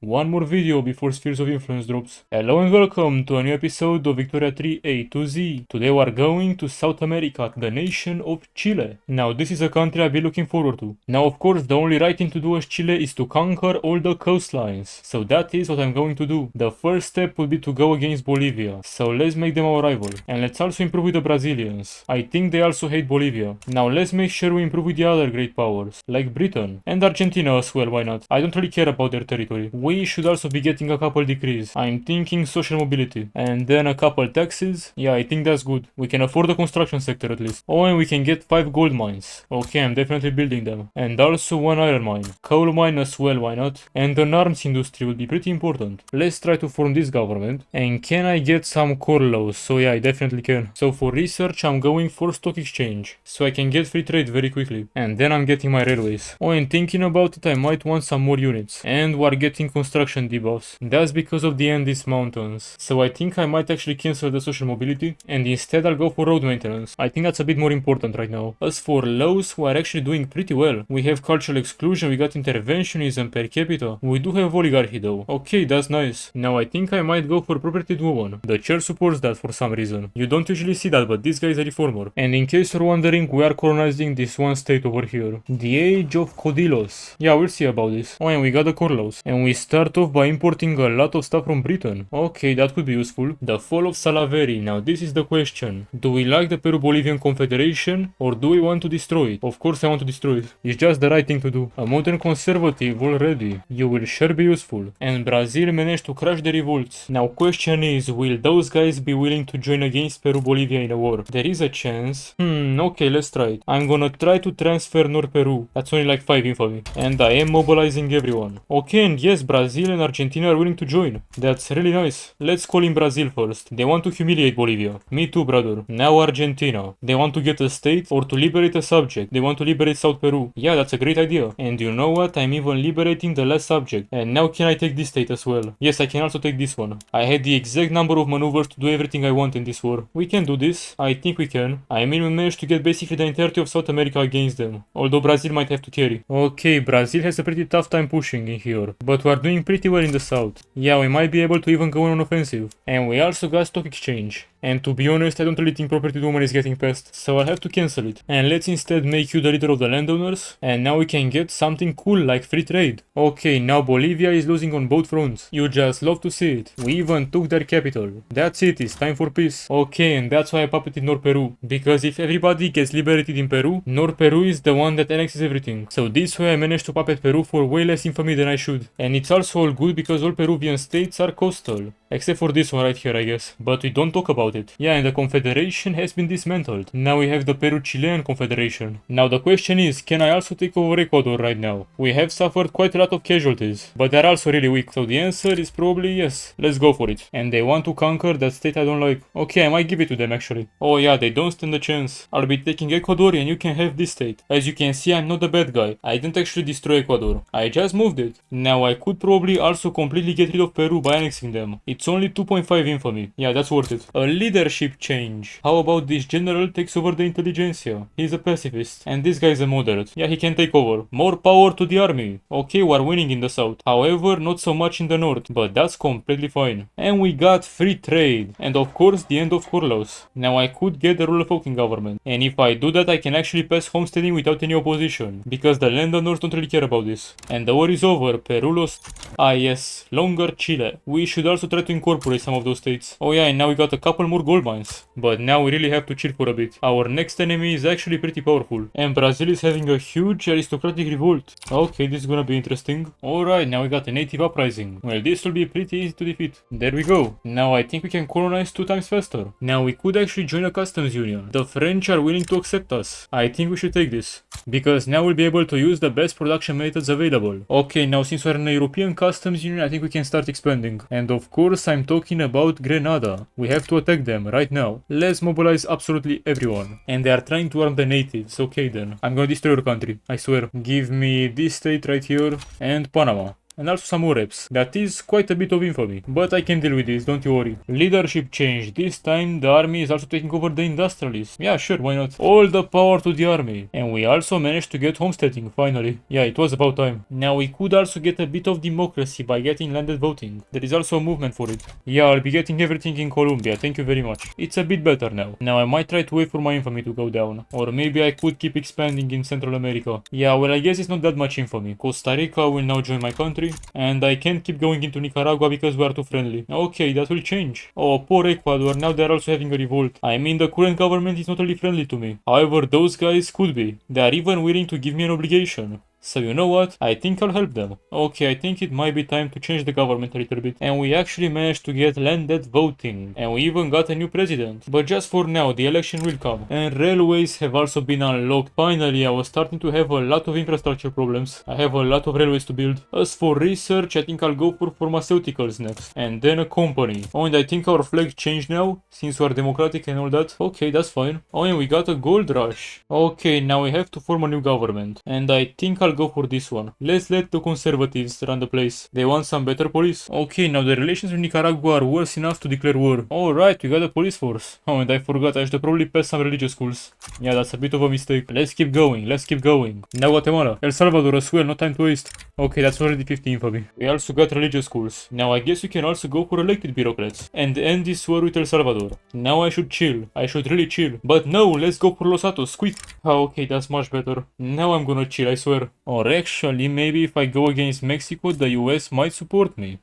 One more video before Spheres of Influence drops. Hello and welcome to a new episode of Victoria 3 A to Z. Today we are going to South America, the nation of Chile. Now this is a country I've been looking forward to. Now of course the only right thing to do as Chile is to conquer all the coastlines. So that is what I'm going to do. The first step would be to go against Bolivia. So let's make them our rival. And let's also improve with the Brazilians. I think they also hate Bolivia. Now let's make sure we improve with the other great powers, like Britain. And Argentina as well, why not? I don't really care about their territory. We should also be getting a couple decrees. I'm thinking social mobility. And then a couple taxes. Yeah, I think that's good. We can afford the construction sector at least. Oh, and we can get 5 gold mines. Okay, I'm definitely building them. And also 1 iron mine. Coal mine as well, why not? And an arms industry will be pretty important. Let's try to form this government. And can I get some core laws? So yeah, I definitely can. So for research, I'm going for stock exchange. So I can get free trade very quickly. And then I'm getting my railways. Oh, and thinking about it, I might want some more units. And we're getting construction debuffs. That's because of the Andes mountains. So I think I might actually cancel the social mobility and instead I'll go for road maintenance. I think that's a bit more important right now. As for laws, we are actually doing pretty well. We have cultural exclusion, we got interventionism per capita. We do have oligarchy though. Okay, that's nice. Now I think I might go for property woman. The church supports that for some reason. You don't usually see that, but this guy is a reformer. And in case you're wondering, we are colonizing this one state over here. The age of Codilos. Yeah, we'll see about this. Oh, and we got the core laws. And we start off by importing a lot of stuff from Britain. Okay, that could be useful. The fall of Salaveri. Now this is the question. Do we like the Peru-Bolivian Confederation or do we want to destroy it? Of course I want to destroy it. It's just the right thing to do. A modern conservative already. You will sure be useful. And Brazil managed to crush the revolts. Now question is, will those guys be willing to join against Peru-Bolivia in a war? There is a chance. Okay, let's try it. I'm gonna try to transfer North Peru. That's only like 5 infamy. And I am mobilizing everyone. Okay, and yes, Brazil and Argentina are willing to join. That's really nice. Let's call in Brazil first. They want to humiliate Bolivia. Me too, brother. Now Argentina. They want to get a state or to liberate a subject. They want to liberate South Peru. Yeah, that's a great idea. And you know what? I'm even liberating the last subject. And now can I take this state as well? Yes, I can also take this one. I had the exact number of maneuvers to do everything I want in this war. We can do this. I think we can. I mean, we managed to get basically the entirety of South America against them. Although Brazil might have to carry. Okay, Brazil has a pretty tough time pushing in here. But we're doing pretty well in the south. Yeah, we might be able to even go on an offensive. And we also got stock exchange. And to be honest, I don't really think property woman is getting past, so I'll have to cancel it. And let's instead make you the leader of the landowners, and now we can get something cool like free trade. Okay, now Bolivia is losing on both fronts. You just love to see it. We even took their capital. That's it, it's time for peace. Okay, and that's why I puppeted North Peru. Because if everybody gets liberated in Peru, North Peru is the one that annexes everything. So this way I managed to puppet Peru for way less infamy than I should. And it's also all good because all Peruvian states are coastal. Except for this one right here, I guess. But we don't talk about it. Yeah, and the Confederation has been dismantled. Now we have the Peru-Chilean Confederation. Now the question is, can I also take over Ecuador right now? We have suffered quite a lot of casualties, but they're also really weak. So the answer is probably yes. Let's go for it. And they want to conquer that state I don't like. Okay, I might give it to them actually. Oh yeah, they don't stand a chance. I'll be taking Ecuador and you can have this state. As you can see, I'm not the bad guy. I didn't actually destroy Ecuador. I just moved it. Now I could probably also completely get rid of Peru by annexing them. It's only 2.5 infamy. Yeah, that's worth it. A leadership change. How about this general takes over the intelligentsia? He's a pacifist. And this guy's a moderate. Yeah, he can take over. More power to the army. Okay, we're winning in the south. However, not so much in the north. But that's completely fine. And we got free trade. And of course, the end of Corlaus. Now I could get the rule of folk in government. And if I do that, I can actually pass homesteading without any opposition. Because the landowners don't really care about this. And the war is over. Peru lost. Ah yes, longer Chile. We should also try to incorporate some of those states. Oh yeah, and now we got a couple more gold mines. But now we really have to chill for a bit. Our next enemy is actually pretty powerful. And Brazil is having a huge aristocratic revolt. Okay, this is gonna be interesting. Alright, now we got a native uprising. Well, this will be pretty easy to defeat. There we go. Now I think we can colonize 2 times faster. Now we could actually join a customs union. The French are willing to accept us. I think we should take this. Because now we'll be able to use the best production methods available. Okay, now since we're in a European customs union, I think we can start expanding. And of course, I'm talking about Grenada. We have to attack them right now. Let's mobilize absolutely everyone. And they are trying to arm the natives. Okay then. I'm gonna destroy your country. I swear. Give me this state right here and Panama. and also some more reps. That is quite a bit of infamy, but I can deal with this, don't you worry. Leadership change. This time the army is also taking over the industrialists. Yeah, sure, why not? All the power to the army. And we also managed to get homesteading, finally. Yeah, it was about time. Now we could also get a bit of democracy by getting landed voting. There is also a movement for it. Yeah, I'll be getting everything in Colombia, thank you very much. It's a bit better now. Now I might try to wait for my infamy to go down. Or maybe I could keep expanding in Central America. Yeah, well, I guess it's not that much infamy. Costa Rica will now join my country. And I can't keep going into Nicaragua because we are too friendly. Okay, that will change. Oh, poor Ecuador, now they're also having a revolt. I mean, the current government is not really friendly to me. However, those guys could be. They are even willing to give me an obligation. So you know what? I think I'll help them. Okay, I think it might be time to change the government a little bit. And we actually managed to get landed voting. And we even got a new president. But just for now, the election will come. And railways have also been unlocked. Finally, I was starting to have a lot of infrastructure problems. I have a lot of railways to build. As for research, I think I'll go for pharmaceuticals next. And then a company. Oh, and I think our flag changed now, since we're democratic and all that. Okay, that's fine. Oh, and we got a gold rush. Okay, now we have to form a new government. And I think I'll go for this one. Let's let the conservatives run the place. They want some better police. Okay, now the relations with Nicaragua are worse enough to declare war. Alright, we got a police force. Oh, and I forgot, I should probably pass some religious schools. Yeah, that's a bit of a mistake. Let's keep going, let's keep going. Now Guatemala. El Salvador as well, no time to waste. Okay, that's already 50 infamy. We also got religious schools. Now I guess we can also go for elected bureaucrats. And end this war with El Salvador. Now I should chill. I should really chill. But no, let's go for Los Atos, quick. Oh, okay, that's much better. Now I'm gonna chill, I swear. Or actually, maybe if I go against Mexico, the US might support me.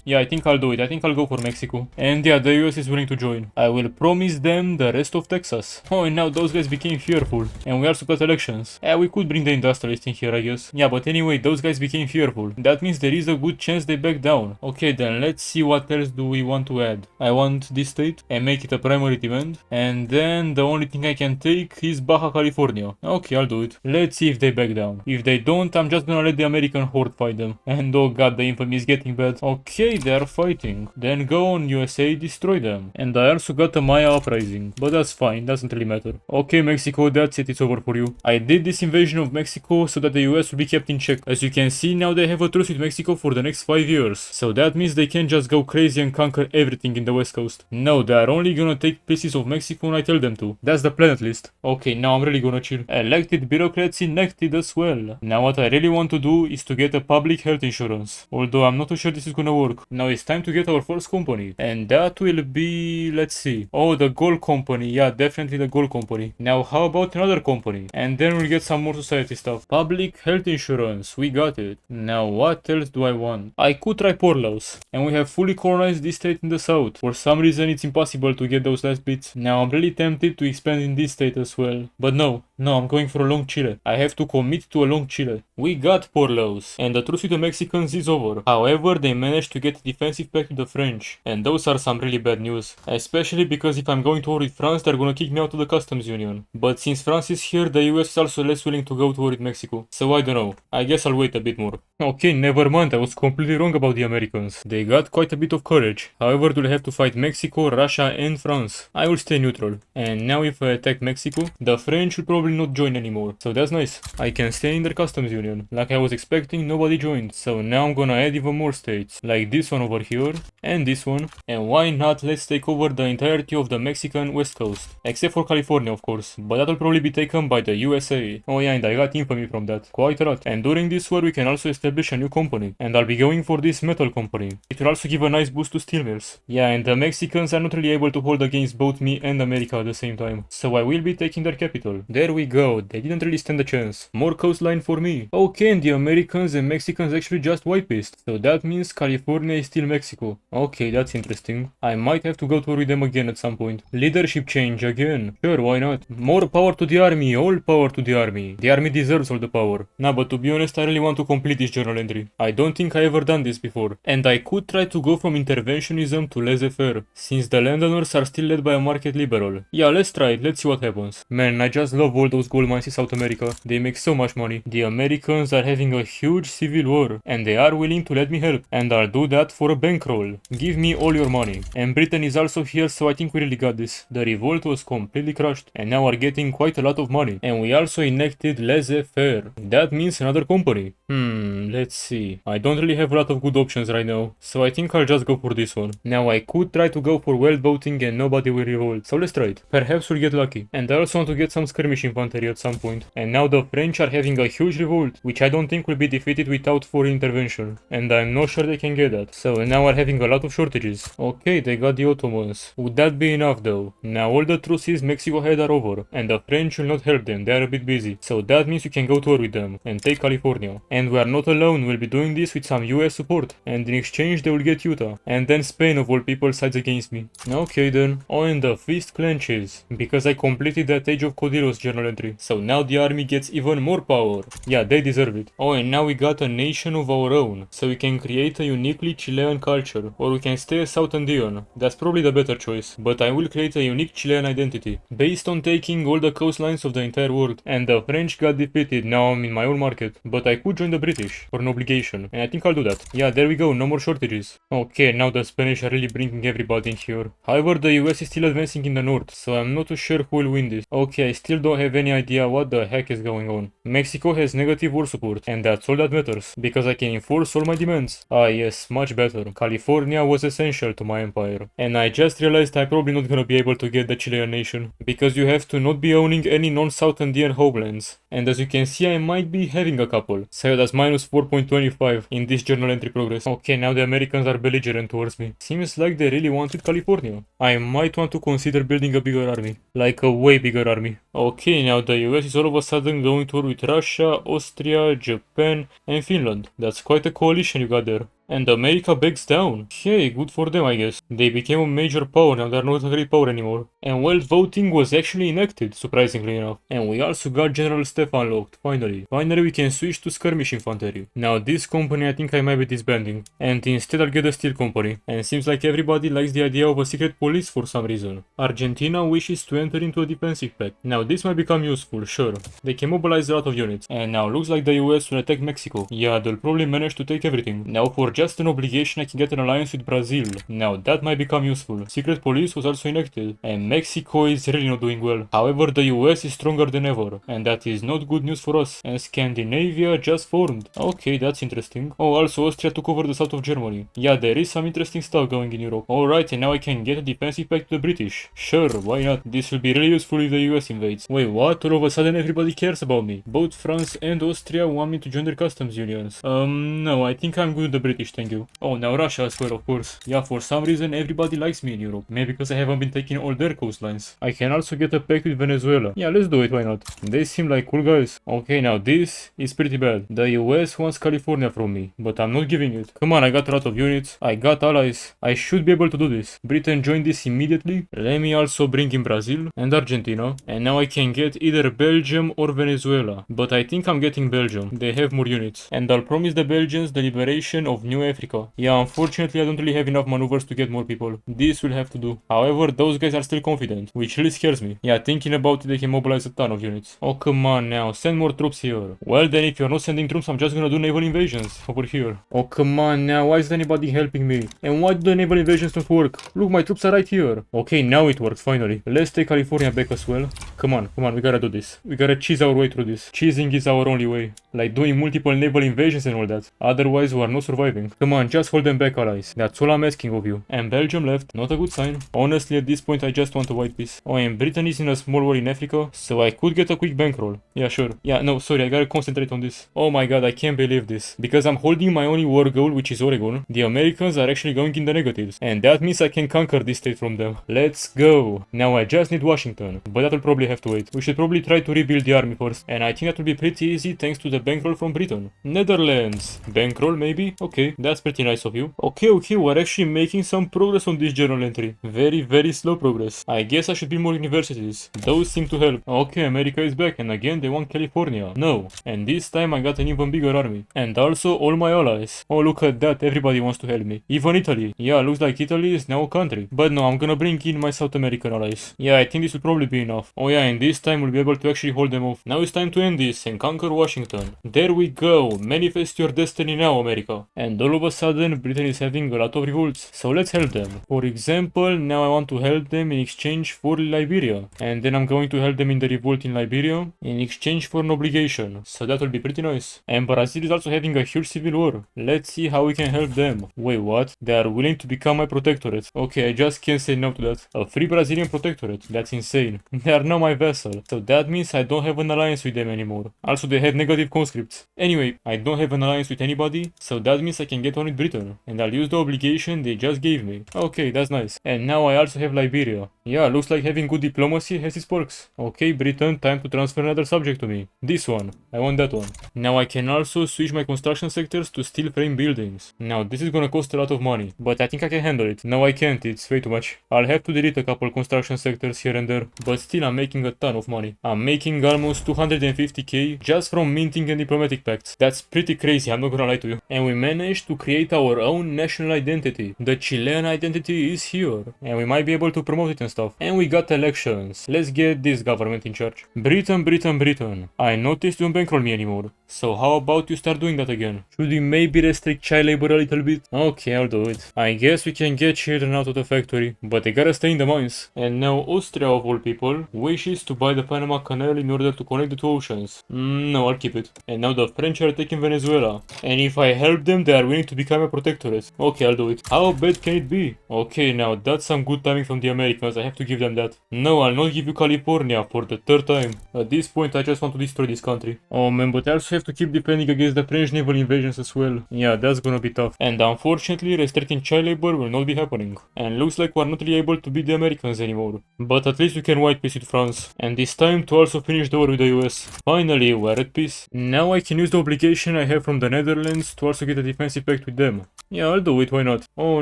Yeah, I think I'll do it. I think I'll go for Mexico. And yeah, the US is willing to join. I will promise them the rest of Texas. Oh, and now those guys became fearful. And we also got elections. Yeah, we could bring the industrialists in here, I guess. Yeah, but anyway, those guys became fearful. That means there is a good chance they back down. Okay, then let's see what else do we want to add. I want this state and make it a primary demand. And then the only thing I can take is Baja California. Okay, I'll do it. Let's see if they back down. If they don't, I'm just gonna let the American horde fight them. And oh god, the infamy is getting bad. Okay, they are fighting. Then go on USA, destroy them. And I also got a Maya uprising. But that's fine, doesn't really matter. Okay, Mexico, that's it, it's over for you. I did this invasion of Mexico so that the US will be kept in check. As you can see, now they have a truce with Mexico for the next 5 years. So that means they can't just go crazy and conquer everything in the West Coast. No, they are only gonna take pieces of Mexico when I tell them to. That's the plan at least. Okay, now I'm really gonna chill. Elected bureaucrats enacted as well. Now what I really want to do is to get a public health insurance. Although I'm not too sure this is gonna work. Now it's time to get our first company. And that will be... let's see. Oh, the gold company. Yeah, definitely the gold company. Now how about another company? And then we'll get some more society stuff. Public health insurance. We got it. Now what else do I want? I could try Porlaus. And we have fully colonized this state in the south. For some reason it's impossible to get those last bits. Now I'm really tempted to expand in this state as well. But no, I'm going for a long Chile. I have to commit to a long Chile. We got Porlaus, and the truce with the Mexicans is over. However, they managed to get a defensive pact with the French, and those are some really bad news. Especially because if I'm going to war with France, they're gonna kick me out of the customs union. But since France is here, the US is also less willing to go to war with Mexico. So I don't know. I guess I'll wait a bit more. Okay, never mind, I was completely wrong about the Americans. They got quite a bit of courage. However, they'll have to fight Mexico, Russia, and France. I will stay neutral. And now if I attack Mexico, the French will probably not join anymore. So that's nice. I can stay in their customs union. Like I was expecting, nobody joined. So now I'm gonna add even more states. Like this one over here. And this one. And why not let's take over the entirety of the Mexican west coast. Except for California, of course. But that'll probably be taken by the USA. Oh yeah, and I got infamy from that. Quite a lot. And during this war we can also establish a new company. And I'll be going for this metal company. It will also give a nice boost to steel mills. Yeah, and the Mexicans are not really able to hold against both me and America at the same time. So I will be taking their capital. There we go. They didn't really stand a chance. More coastline for me. Okay, and the Americans and Mexicans actually just white-paced. So that means California is still Mexico. Okay, that's interesting. I might have to go to war with them again at some point. Leadership change again. Sure, why not? More power to the army. All power to the army. The army deserves all the power. Nah, but to be honest, I really want to complete this journal entry. I don't think I ever done this before. And I could try to go from interventionism to laissez-faire, since the landowners are still led by a market liberal. Yeah, let's try it. Let's see what happens. Man, I just love all those gold mines in South America. They make so much money. The Americans are having a huge civil war, and they are willing to let me help. And I'll do that for a bankroll. Give me all your money. And Britain is also here, so I think we really got this. The revolt was completely crushed, and now we're getting quite a lot of money. And we also enacted laissez-faire. That means another company. Let's see. I don't really have a lot of good options right now, so I think I'll just go for this one. Now I could try to go for world voting and nobody will revolt, so let's try it. Perhaps we'll get lucky. And I also want to get some skirmish infantry at some point. And now the French are having a huge revolt, which I don't think will be defeated without foreign intervention. And I'm not sure they can get that. So now we're having a lot of shortages. Okay, they got the Ottomans. Would that be enough though? Now all the truces Mexico had are over, and the French will not help them, they are a bit busy. So that means you can go to war with them and take California. And we are not alone, we'll be doing this with some US support. And in exchange they will get Utah. And then Spain of all people sides against me. Okay then. Oh, and the fist clenches. Because I completed that Age of Codilos journal entry. So now the army gets even more power. Yeah, they deserve it. Oh, and now we got a nation of our own. So we can create a uniquely Chilean culture. Or we can stay a South Andean. That's probably the better choice. But I will create a unique Chilean identity. Based on taking all the coastlines of the entire world. And the French got defeated, now I'm in my own market. But I could join the British for an obligation. And I think I'll do that. Yeah, there we go, no more shortages. Okay, now the Spanish are really bringing everybody in here. However, the US is still advancing in the north, so I'm not too sure who will win this. Okay, I still don't have any idea what the heck is going on. Mexico has negative war support, and that's all that matters, because I can enforce all my demands. Ah yes, much better. California was essential to my empire. And I just realized I'm probably not gonna be able to get the Chilean nation, because you have to not be owning any non-South Andean homelands. And as you can see, I might be having a couple. So that's minus 4.25 in this journal entry progress. Okay, now the Americans are belligerent towards me. Seems like they really wanted California. I might want to consider building a bigger army. Like a way bigger army. Okay, now the US is all of a sudden going to war with Russia, Austria, Japan, and Finland. That's quite a coalition you got there. And America backs down. Hey, good for them, I guess. They became a major power, now they're not a great power anymore. And well, voting was actually enacted, surprisingly enough. And we also got General Steph unlocked, finally. Finally, we can switch to skirmish infantry. Now this company I think I might be disbanding. And instead I'll get a steel company. And it seems like everybody likes the idea of a secret police for some reason. Argentina wishes to enter into a defensive pact. Now this might become useful, sure. They can mobilize a lot of units. And now looks like the US will attack Mexico. Yeah, they'll probably manage to take everything. Now for just an obligation I can get an alliance with Brazil. Now that might become useful. Secret police was also enacted. And Mexico is really not doing well. However, the US is stronger than ever. And that is not good news for us. And Scandinavia just formed. Okay, that's interesting. Oh, also Austria took over the south of Germany. Yeah, there is some interesting stuff going in Europe. Alright, and now I can get a defensive pact to the British. Sure, why not? This will be really useful if the US invades. Wait, what? All of a sudden everybody cares about me. Both France and Austria want me to join their customs unions. No, I think I'm good with the British, thank you. Oh, now Russia as well, of course. Yeah, for some reason everybody likes me in Europe. Maybe because I haven't been taking all their coastlines. I can also get a pact with Venezuela. Yeah, let's do it, why not? They seem like cool guys. Okay, now this is pretty bad. The US wants California from me, but I'm not giving it. Come on, I got a lot of units. I got allies. I should be able to do this. Britain joined this immediately. Let me also bring in Brazil and Argentina. And now I can get either Belgium or Venezuela. But I think I'm getting Belgium. They have more units. And I'll promise the Belgians the liberation of New Africa. Yeah, unfortunately I don't really have enough maneuvers to get more people. This will have to do. However, those guys are still confident, which really scares me. Yeah, thinking about it, they can mobilize a ton of units. Oh, come on now, send more troops here. Well then, if you're not sending troops, I'm just gonna do naval invasions over here. Oh, come on now, why isn't anybody helping me? And why do the naval invasions not work? Look, my troops are right here. Okay, now it works, finally. Let's take California back as well. Come on, we gotta do this. We gotta cheese our way through this. Cheesing is our only way. Like doing multiple naval invasions and all that. Otherwise, we are not surviving. Come on, just hold them back, allies. That's all I'm asking of you. And Belgium left. Not a good sign. Honestly, at this point, I just want a white piece. Oh, and Britain is in a small war in Africa, so I could get a quick bankroll. Yeah, sure. Yeah, no, sorry, I gotta concentrate on this. Oh my god, I can't believe this. Because I'm holding my only war goal, which is Oregon, the Americans are actually going in the negatives. And that means I can conquer this state from them. Let's go. Now I just need Washington, but that'll probably have to wait. We should probably try to rebuild the army first. And I think that will be pretty easy thanks to the bankroll from Britain. Netherlands. Bankroll, maybe? Okay, that's pretty nice of you. Okay, we're actually making some progress on this journal entry. Very slow progress. I guess I should build more universities. Those seem to help. Okay, America is back, and again they want California. No. And this time I got an even bigger army. And also all my allies. Oh, look at that, everybody wants to help me. Even Italy. Yeah, looks like Italy is now a country. But no, I'm gonna bring in my South American allies. Yeah, I think this will probably be enough. Oh yeah, and this time we'll be able to actually hold them off. Now it's time to end this and conquer Washington. There we go. Manifest your destiny now, America. And all of a sudden Britain is having a lot of revolts, so let's help them. For example, now I want to help them in exchange for Liberia, and then I'm going to help them in the revolt in Liberia in exchange for an obligation, so that will be pretty nice. And Brazil is also having a huge civil war. Let's see how we can help them. Wait, what? They are willing to become my protectorate. Okay, I just can't say no to that. A free Brazilian protectorate. That's insane. They are now my vassal, so that means I don't have an alliance with them anymore. Also, they have negative conscripts. Anyway, I don't have an alliance with anybody, so that means I can get on with Britain, and I'll use the obligation they just gave me. Okay, that's nice. And now I also have Liberia. Yeah, looks like having good diplomacy has its perks. Okay, Britain, time to transfer another subject to me. This one. I want that one. Now I can also switch my construction sectors to steel frame buildings. Now this is gonna cost a lot of money, but I think I can handle it. No, I can't, it's way too much. I'll have to delete a couple construction sectors here and there, but still I'm making a ton of money. I'm making almost 250k just from minting and diplomatic pacts. That's pretty crazy, I'm not gonna lie to you. And we managed to create our own national identity. The Chilean identity is here, and we might be able to promote it and stuff. And we got elections. Let's get this government in charge. Britain, Britain, Britain. I noticed you don't bankroll me anymore. So how about you start doing that again? Should we maybe restrict child labor a little bit? Okay, I'll do it. I guess we can get children out of the factory, but they gotta stay in the mines. And now Austria, of all people, wishes to buy the Panama Canal in order to connect the two oceans. No, I'll keep it. And now the French are taking Venezuela. And if I help them, they are willing to become a protectorate. Okay, I'll do it. How bad can it be? Okay, now that's some good timing from the Americans. I have to give them that. No, I'll not give you California for the third time. At this point, I just want to destroy this country. Oh man, but I also have to keep defending against the French naval invasions as well. Yeah, that's gonna be tough. And unfortunately, restricting child labor will not be happening. And looks like we're not really able to beat the Americans anymore. But at least we can white peace with France. And this time to also finish the war with the US. Finally, we're at peace. Now I can use the obligation I have from the Netherlands to also get a defensive pact with them. Yeah, I'll do it, why not? Oh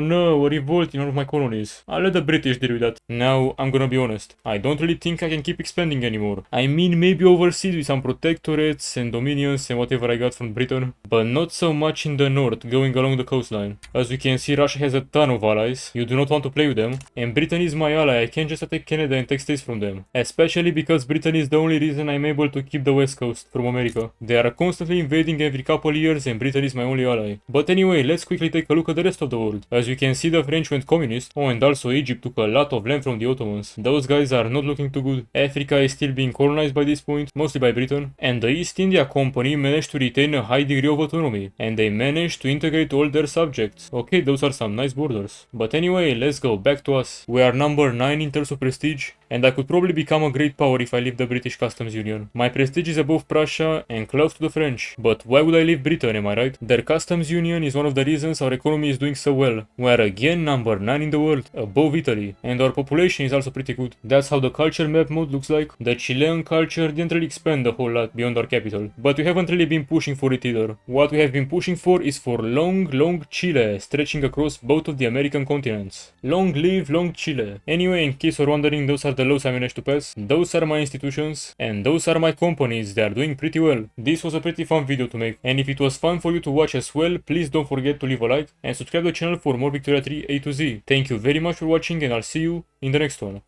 no, a revolt in one of my colonies. I'll let the British deal with that. Now, I'm gonna be honest. I don't really think I can keep expanding anymore. I mean, maybe overseas with some protectorates and dominions and whatever I got from Britain. But not so much in the north, going along the coastline. As you can see, Russia has a ton of allies. You do not want to play with them. And Britain is my ally. I can't just attack Canada and take states from them. Especially because Britain is the only reason I'm able to keep the west coast from America. They are constantly invading every couple years and Britain is my only ally. But anyway, let's quickly take a look at the rest of the world. As you can see, the French went communist. Oh, and also Egypt took a lot of land from the Ottomans. Those guys are not looking too good. Africa is still being colonized by this point, mostly by Britain. And the East India Company managed to retain a high degree of autonomy. And they managed to integrate all their subjects. Okay, those are some nice borders. But anyway, let's go back to us. We are number 9 in terms of prestige. And I could probably become a great power if I leave the British Customs Union. My prestige is above Prussia and close to the French. But why would I leave Britain, am I right? Their Customs Union is one of the reasons our economy is doing so well. We are again number 9 in the world, above Italy. And our population is also pretty good. That's how the culture map mode looks like. The Chilean culture didn't really expand a whole lot beyond our capital. But we haven't really been pushing for it either. What we have been pushing for is for long Chile, stretching across both of the American continents. Long live long Chile. Anyway, in case you're wondering, those are the laws I managed to pass. Those are my institutions. And those are my companies. They are doing pretty well. This was a pretty fun video to make. And if it was fun for you to watch as well, please don't forget to leave a like and subscribe to the channel for more Victoria 3 A to Z. Thank you very much for watching and I'll see you in the next one.